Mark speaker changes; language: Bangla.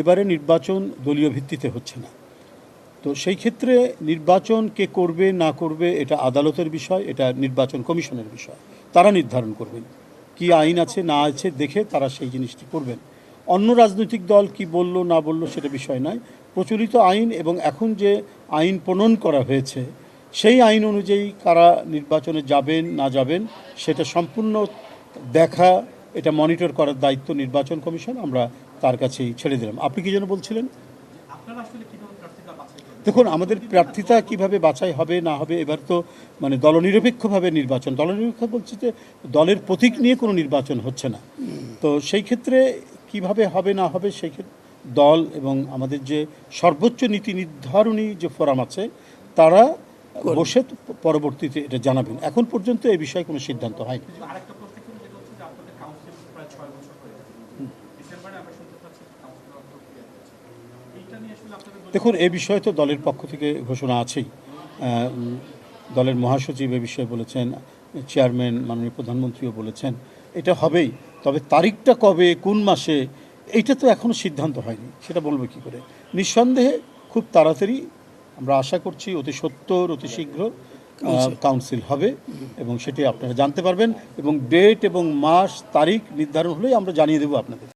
Speaker 1: এবারে নির্বাচন দলীয় ভিত্তিতে হচ্ছে না। তো সেই ক্ষেত্রে নির্বাচন কে করবে না করবে এটা আদালতের বিষয়, এটা নির্বাচন কমিশনের বিষয়। তারা নির্ধারণ করবেন কি আইন আছে না আছে দেখে তারা সেই জিনিসটি করবেন। অন্য রাজনৈতিক দল কি বলল না বলল সেটা বিষয় নয়। প্রচলিত আইন এবং এখন যে আইন প্রণয়ন করা হয়েছে সেই আইন অনুযায়ী কারা নির্বাচনে যাবেন না যাবেন সেটা সম্পূর্ণ দেখা, এটা মনিটর করার দায়িত্ব নির্বাচন কমিশন। আমরা তার কাছেই ছেড়ে দিলাম। আপনি কি যেন বলছিলেন? দেখুন, আমাদের প্রার্থিতা কিভাবে বাছাই হবে না হবে এবার তো মানে দলনিরপেক্ষভাবে নির্বাচন, দলনিরপেক্ষ বলছি যে দলের প্রতীক নিয়ে কোনো নির্বাচন হচ্ছে না। তো সেই ক্ষেত্রে কিভাবে হবে না হবে সেই ক্ষেত্রে দল এবং আমাদের যে সর্বোচ্চ নীতি নির্ধারণী যে ফোরাম আছে তারা বসে পরবর্তীতে এটা জানাবেন। এখন পর্যন্ত এই বিষয়ে কোনো সিদ্ধান্ত হয়নি। দেখুন, এ বিষয়ে তো দলের পক্ষ থেকে ঘোষণা আছেই। দলের মহাসচিব এ বিষয়ে বলেছেন, চেয়ারম্যান মাননীয় প্রধানমন্ত্রীও বলেছেন এটা হবেই। তবে তারিখটা কবে কোন মাসে এইটা তো এখনও সিদ্ধান্ত হয়নি, সেটা বলবো কী করে। নিঃসন্দেহে খুব তাড়াতাড়ি আমরা আশা করছি অতি সত্বর অতি শীঘ্র কাউন্সিল হবে এবং সেটি আপনারা জানতে পারবেন এবং ডেট এবং মাস তারিখ নির্ধারণ হলেই আমরা জানিয়ে দেবো আপনাদের।